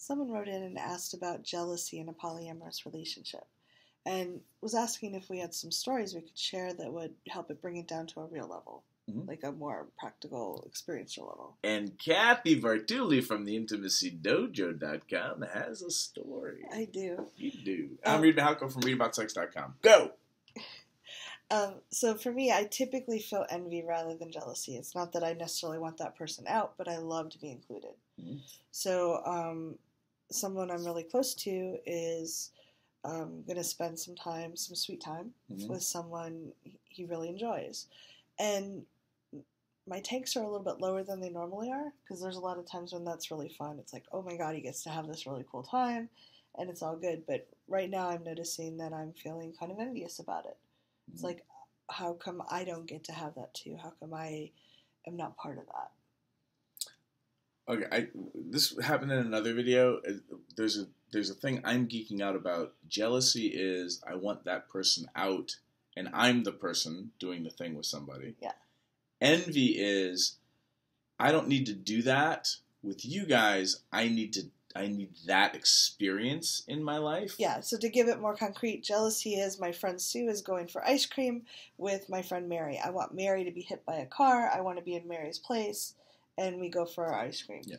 Someone wrote in and asked about jealousy in a polyamorous relationship and was asking if we had some stories we could share that would help it bring it down to a real level, like a more practical, experiential level. And Cathy Vartuli from the intimacydojo.com has a story. I do. You do. I'm Reed Mahalko from readaboutsex.com. Go! So for me, I typically feel envy rather than jealousy. It's not that I necessarily want that person out, but I love to be included. Mm-hmm. So someone I'm really close to is going to spend some sweet time with someone he really enjoys. And my tanks are a little bit lower than they normally are because there's a lot of times when that's really fun. It's like, oh my God, he gets to have this really cool time and it's all good. But right now I'm noticing that I'm feeling kind of envious about it. It's like, how come I don't get to have that too? How come I am not part of that? Okay, this happened in another video. There's a thing I'm geeking out about. Jealousy is I want that person out, and I'm the person doing the thing with somebody. Yeah. Envy is I don't need to do that with you guys. I need that experience in my life. Yeah, so to give it more concrete, jealousy is my friend Sue is going for ice cream with my friend Mary. I want Mary to be hit by a car. I want to be in Mary's place, and we go for our ice cream. Yeah.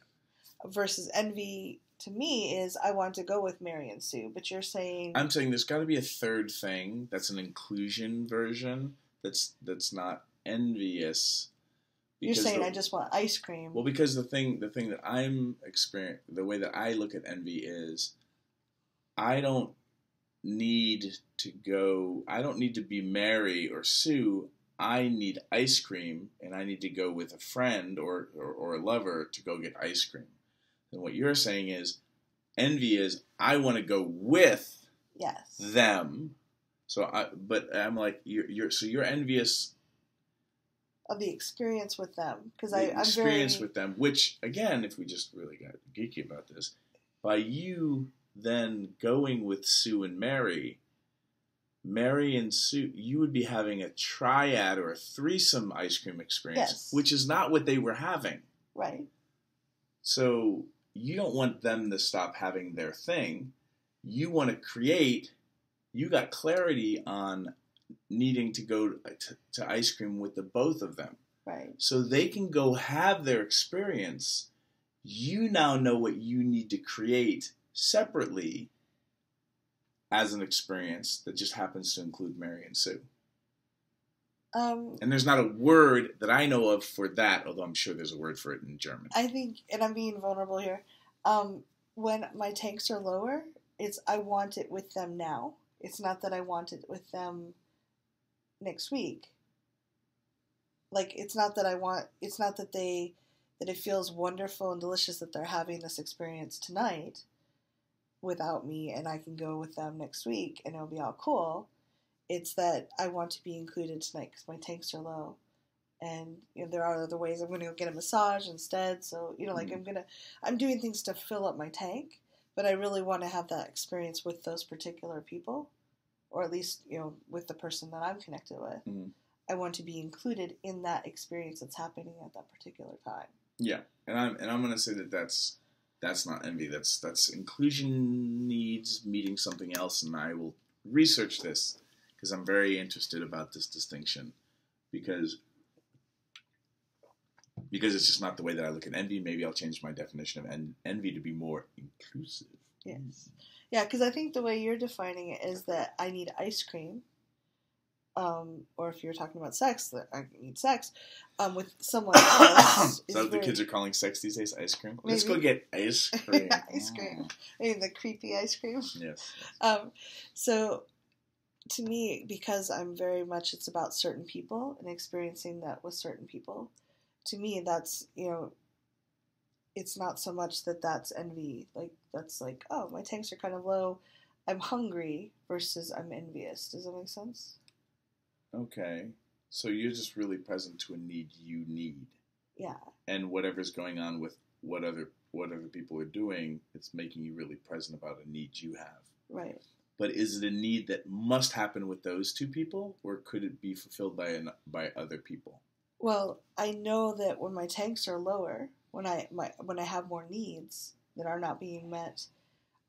Versus envy, to me, is I want to go with Mary and Sue, but you're saying... I'm saying there's got to be a third thing that's an inclusion version that's not envious. You're saying I just want ice cream. Well, because the thing that I'm experiencing, the way that I look at envy is, I don't need to be Mary or Sue. I need ice cream, and I need to go with a friend or a lover to go get ice cream. And what you're saying is, envy is I want to go with them. But I'm like you're envious of the experience with them, because with them, which again, if we just really got geeky about this, by you then going with Sue and Mary and Sue, you would be having a triad or a threesome ice cream experience, which is not what they were having. Right. So you don't want them to stop having their thing. You want to create. You got clarity on needing to go to ice cream with the both of them. Right. So they can go have their experience. You now know what you need to create separately as an experience that just happens to include Mary and Sue. And there's not a word that I know of for that, although I'm sure there's a word for it in German. I think, and I'm being vulnerable here, when my tanks are lower, it's I want it with them now. It's not that I want it with them next week. Like, it's not that it feels wonderful and delicious that they're having this experience tonight without me and I can go with them next week and it'll be all cool. It's that I want to be included tonight because my tanks are low. And there are other ways. I'm going to go get a massage instead. So, I'm doing things to fill up my tank, but I really want to have that experience with those particular people. Or at least, with the person that I'm connected with. Mm-hmm. I want to be included in that experience that's happening at that particular time. Yeah, and I'm going to say that's not envy. That's inclusion needs meeting something else, and I will research this because I'm very interested about this distinction because it's just not the way that I look at envy. Maybe I'll change my definition of envy to be more inclusive. Yes. Yeah, because I think the way you're defining it is that I need ice cream, or if you're talking about sex, that I need sex with someone else. So the kids are calling sex these days ice cream? Maybe. Let's go get ice cream. Ice cream. I mean, the creepy ice cream. Yes. So, to me, because I'm very much, it's about certain people and experiencing that with certain people, to me, that's, it's not so much that that's envy. Like, that's like, oh, my tanks are kind of low. I'm hungry versus I'm envious. Does that make sense? Okay. So you're just really present to a need you need. Yeah. And whatever's going on with what other people are doing, it's making you really present about a need you have. Right. But is it a need that must happen with those two people, or could it be fulfilled by other people? Well, I know that when my tanks are lower, when I have more needs, that are not being met,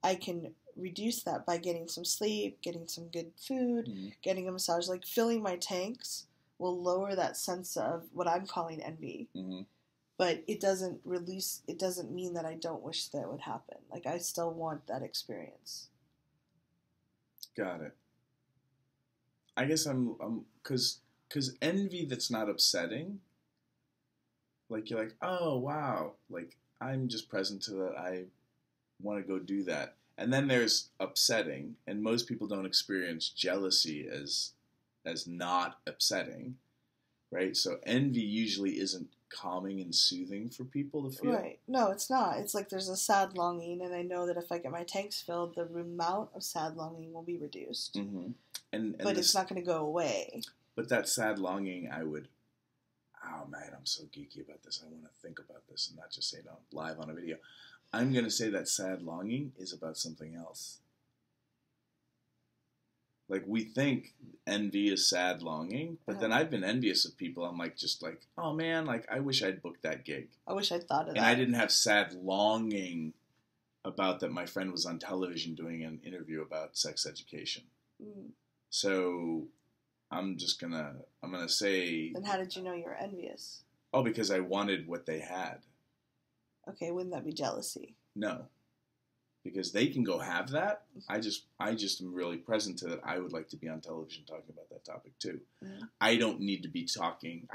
I can reduce that by getting some sleep, getting some good food, getting a massage. Like filling my tanks will lower that sense of what I'm calling envy. But it doesn't mean that I don't wish that would happen. Like, I still want that experience. Got it. I guess because envy that's not upsetting, like, you're like, oh, wow, like, I'm just present to that, I want to go do that. And then there's upsetting, and most people don't experience jealousy as not upsetting, right? So envy usually isn't calming and soothing for people to feel. Right. No, it's not. It's like there's a sad longing, and I know that if I get my tanks filled, the amount of sad longing will be reduced. But it's not going to go away. But that sad longing, oh man, I'm so geeky about this. I want to think about this and not just say it live on a video. I'm going to say that sad longing is about something else. Like, we think envy is sad longing, but then I've been envious of people. I'm like, just like, oh man, like, I wish I'd booked that gig. I wish I'd thought of that. And I didn't have sad longing about that my friend was on television doing an interview about sex education. So I'm going to say... Then how did you know you were envious? Oh, because I wanted what they had. Okay, wouldn't that be jealousy? No. Because they can go have that. I just am really present to that. I would like to be on television talking about that topic too. I don't need to be talking.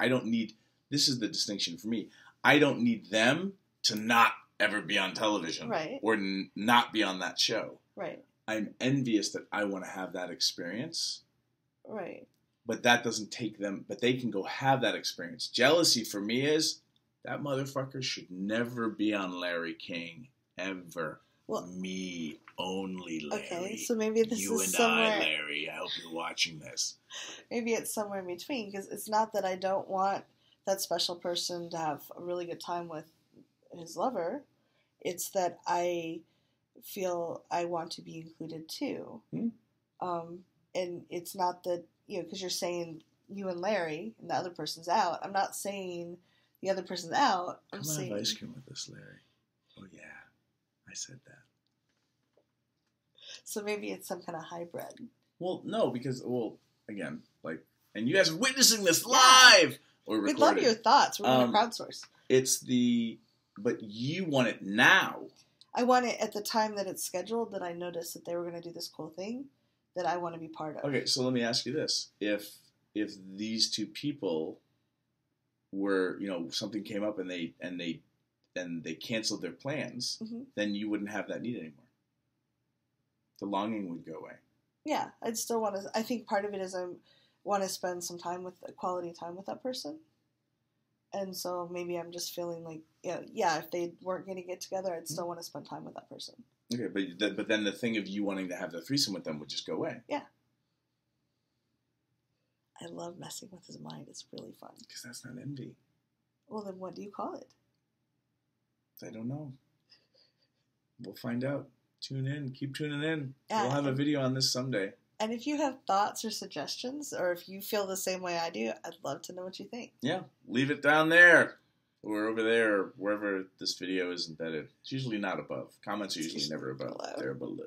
This is the distinction for me. I don't need them to not ever be on television. Right. Or not be on that show. Right. I'm envious that I want to have that experience. Right. But that doesn't take them, but they can go have that experience. Jealousy for me is, that motherfucker should never be on Larry King. Ever. Well, me only, Larry. Okay, so maybe this is somewhere... You and I, Larry. I hope you're watching this. Maybe it's somewhere in between, because it's not that I don't want that special person to have a really good time with his lover. It's that I feel I want to be included too. And it's not that, because you're saying you and Larry and the other person's out. I'm not saying the other person's out. I'm saying... have ice cream with us, Larry. Oh, yeah. I said that. So maybe it's some kind of hybrid. Well, no, because, again, like, and you guys are witnessing this live or recorded. We'd love your thoughts. We're going to crowdsource. But you want it now. I want it at the time that it's scheduled, that I noticed that they were going to do this cool thing that I want to be part of. Okay, so let me ask you this. If these two people were, something came up and they canceled their plans, then you wouldn't have that need anymore. The longing would go away. Yeah, I'd still want to. I think part of it is I want to spend some quality time with that person. And so maybe I'm just feeling like, if they weren't going to get together, I'd still want to spend time with that person. Okay, but then the thing of you wanting to have the threesome with them would just go away. Yeah. I love messing with his mind. It's really fun. Because that's not envy. Well, then what do you call it? I don't know. We'll find out. Tune in. Keep tuning in. We'll have a video on this someday. And if you have thoughts or suggestions, or if you feel the same way I do, I'd love to know what you think. Yeah. Leave it down there. Or over there, or wherever this video is embedded. It's usually not above. Comments are usually never above. They're below.